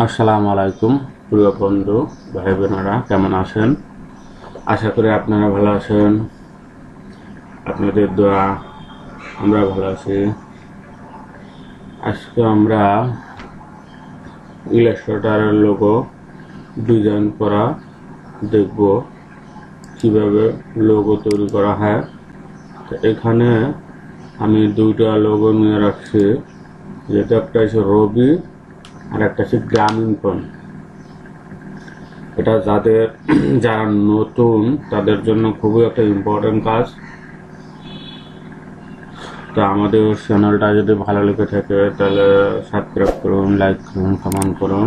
আসসালামু আলাইকুম প্রিয় বন্ধু ভাই বোনেরা, কেমন আছেন? আশা করি আপনারা ভালো আছেন। আপনাদের দোয়া আমরা ভালো আছি। আজকে আমরা ইলাস্ট্রেটরের লোগো ডিজাইন করা দেখব, কিভাবে লোগো তৈরি করা হয়। তো এখানে আমি দুইটা লোগো নিয়ে রাখছি, যেটা একটা হচ্ছে রবি আর একটা হচ্ছে গ্রামীণফোন। এটা যারা নতুন তাদের জন্য খুবই একটা ইম্পর্টেন্ট কাজ। তো আমাদের চ্যানেলটা যদি ভালো লেগে থাকে তাহলে সাবস্ক্রাইব করুন, লাইক করুন, কমেন্ট করুন।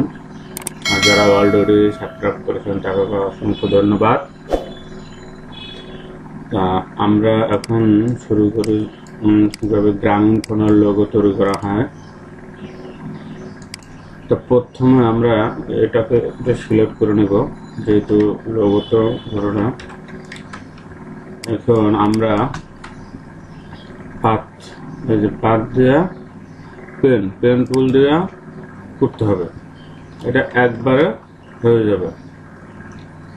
আর যারা অলরেডি সাবস্ক্রাইব করেছেন তাদেরকে অসংখ্য ধন্যবাদ। তা আমরা এখন শুরু করি কীভাবে গ্রামীণফোনের লোগো তৈরি করা হয়। তো প্রথমে আমরা এটাকে সিলেক্ট করে নেব, যেহেতু লোগো তো ধরো না। এখন আমরা পাত দেওয়া পেন টুল দেওয়া করতে হবে, এটা একবারে হয়ে যাবে।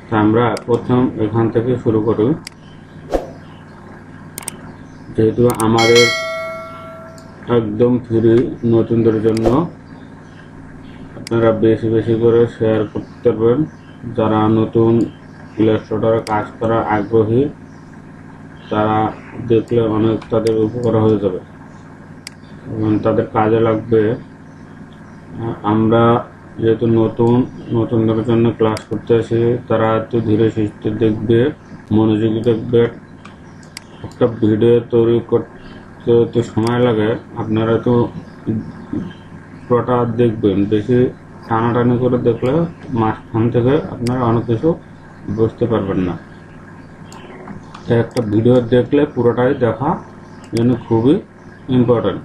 তা আমরা প্রথম এখান থেকে শুরু করি। যেহেতু আমাদের একদম ফ্রি, নতুনদের জন্য আপনারা বেশি বেশি করে শেয়ার করতে পারবেন। যারা নতুন ইলাস্ট্রেটরে কাজ করার আগ্রহী তারা দেখলে অনেক তাদের উপকার হয়ে যাবে এবং তাদের কাজে লাগবে। আমরা যেহেতু নতুনদের জন্য ক্লাস করতে আসি, তারা একটু ধীরে সুস্থে দেখবে, মনোযোগী দেখবে। একটা ভিডিও তৈরি করতে তো সময় লাগে, আপনারা তো পুরোটা দেখবেন। বেশি টানাটানি করে দেখলে মাঝখান থেকে আপনারা অনেক কিছু বুঝতে পারবেন না। তাই একটা ভিডিও দেখলে পুরোটাই দেখা যেন খুবই ইম্পর্টেন্ট।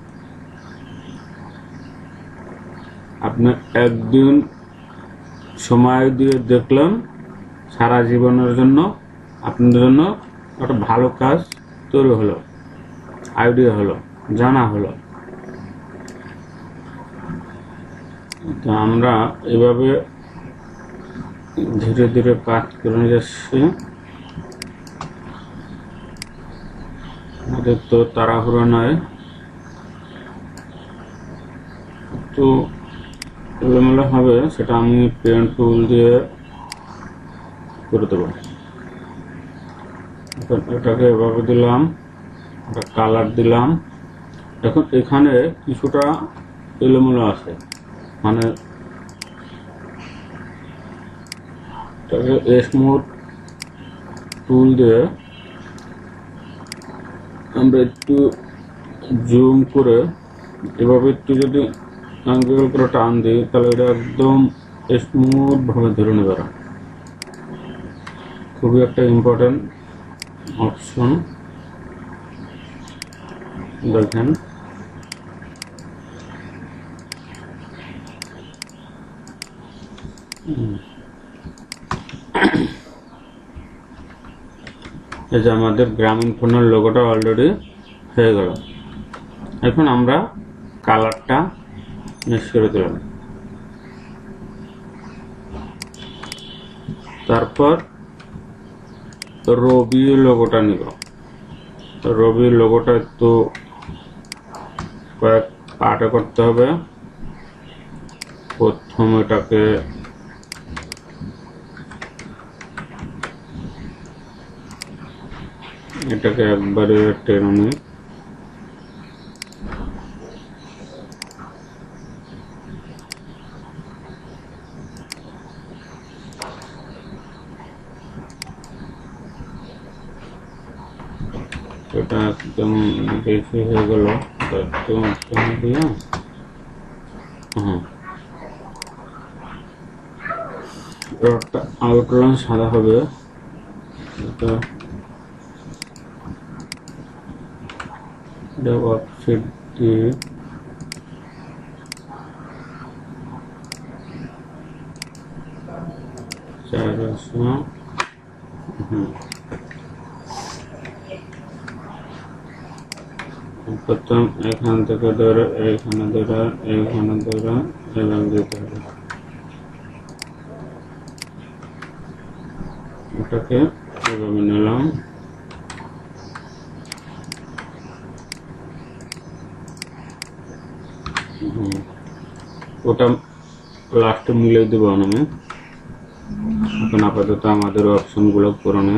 আপনি একদিন সময় দিয়ে দেখলেন, সারা জীবনের জন্য আপনাদের জন্য একটা ভালো কাজ তৈরি হলো, আইডিয়া হলো, জানা হলো। তো আমরা এভাবে ধীরে ধীরে কাজ করে যাচ্ছি। আমাদের তো তাড়াহুড়ো নয়, তো এলোমেলো হবে, সেটা আমি পেন টুল দিয়ে করে দেবো। এটাকে এভাবে দিলাম, একটা কালার দিলাম। এখন এখানে কিছুটা এলোমেলো আছে, মানে এটাকে স্মুথ টুল দিয়ে আমরা একটু জুম করে এভাবে একটু যদি অ্যাঙ্গেল করে টান দিই, তাহলে এটা একদম স্মুথ ভাবে ধরে নেবে। খুবই একটা ইম্পর্টেন্ট অপশন। দেখেন এই যে আমাদের গ্রামীণফোনের লোগোটা অলরেডি হয়ে গেল। এখন আমরা কালারটা মিক্স করে দিলাম। তারপর রবি লোগোটা নিব। রবি লোগোটা একটু কয়েক পার্টে করতে হবে। প্রথম এটাকে একবারে টেনে নিই। এটা একদম বেশি হয়ে গেল, একদম দিয়ে একটা আউটলাইন সাদা হবে। এটা ওয়ার্কশিট দিয়ে প্রথম এখান থেকে ধরে এইখানে ধরে এইখানে ধরে এবং দিতে হবে। এটাকে এভাবে নিলাম, ওটা লাস্টে মিলিয়ে দেবো আমি। এখন আপাতত আমাদের অপশনগুলো পূরণে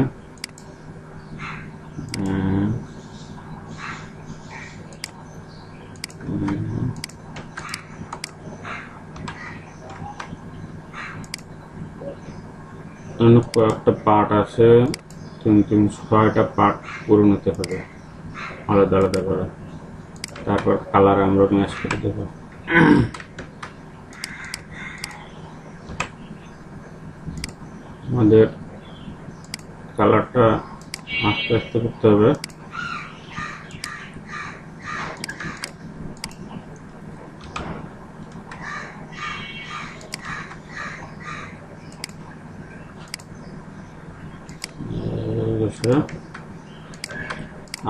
কয়েকটা পার্ট আছে, 6টা পার্ট পূরণ হতে হবে আলাদা আলাদা করে। তারপর কালার আমরা ম্যাচ করে দেব। আমাদের কালারটা আস্তে আস্তে করতে হবে।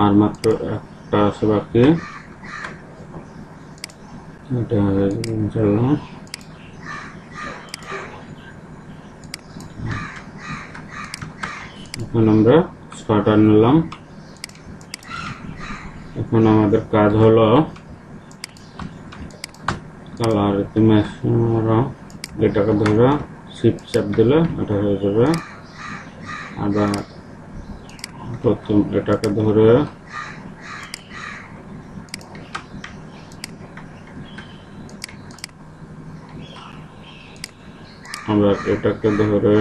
আর মাত্র একটা আছে বাকি, এটা ইনশাআল্লাহ। এখন আমরা স্টার্টার নিলাম। এখন আমাদের কাজ হলো কালার এটাকে ধরে শিফট চাপ দিলে এটা হয়ে যাবে। আবার প্রথম এটাকে ধরে আবার এটাকে ধরে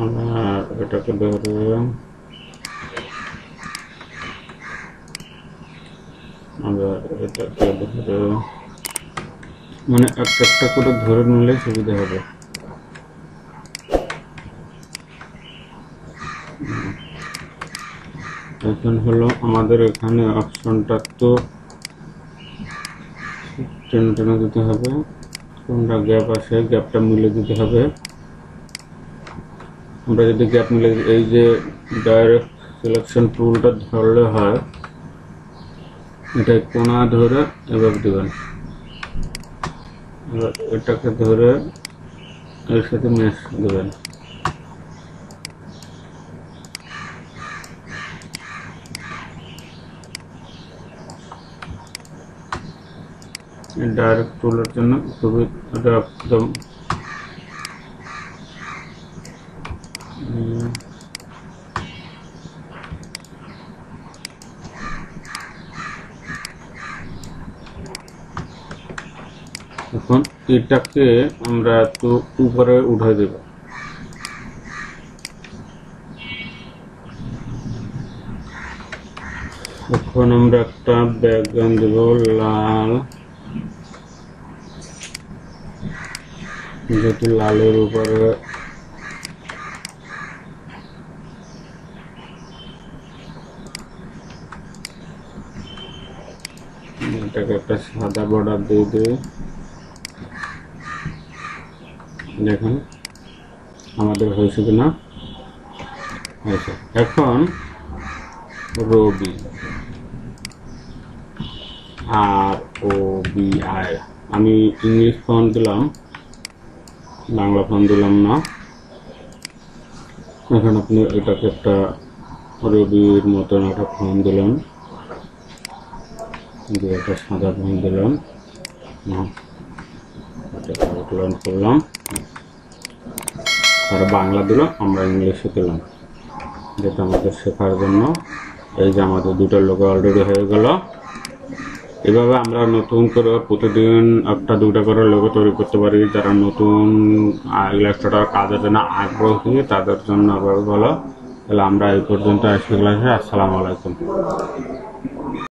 আবার এটাকে ধরে আবার এটাকে ধরে, মানে একটা একটা করে ধরে নিলে সুবিধা হবে। এখন হলো আমাদের এখানে অপশনটা তো টেনে টেনে দিতে হবে, কোনটা গ্যাপ আছে গ্যাপটা মিলে দিতে হবে। আমরা যদি গ্যাপ মিলে, এই যে ডাইরেক্ট সিলেকশন টুলটা ধরলে হয়, এটা কোনা ধরে এভাবে দেবেন। এবার এটাকে ধরে এর সাথে ম্যাচ দেবেন। ডাইরেক্ট টুলের জন্য খুবই এটা একদম এখন এটাকে আমরা একটু উপরে উঠাই দেব। এখন আমরা একটা ব্যাকগ্রাউন্ড দেব লাল, যেহেতু লালের উপরে এটাকে একটা সাদা বর্ডার দিয়ে দিই। দেখুন আমাদের হয়েছে কিনা, হয়েছে। এখন রবি ROBI, আমি ইংলিশ ফন্ট দিলাম, বাংলা ফন্ট দিলাম না। এখন আপনি এটাকে একটা রবির মতন একটা ফন্ট দিলাম, দিয়ে একটা সাদা ফন্ট দিলাম, এটাকে আউটলাইন করলাম। তারা বাংলা দিল, আমরা ইংলিশে দিলাম, যেটা আমাদের শেখার জন্য। এই যে আমাদের দুটো লোগো অলরেডি হয়ে গেল। এভাবে আমরা নতুন করে প্রতিদিন একটা দুটা করে লোগো তৈরি করতে পারি। যারা নতুন ইলাস্ট্রেটর কাজের জন্য আগ্রহী তাদের জন্য ভালো। তাহলে আমরা এই পর্যন্ত আজকে ক্লাসে, আসসালামু আলাইকুম।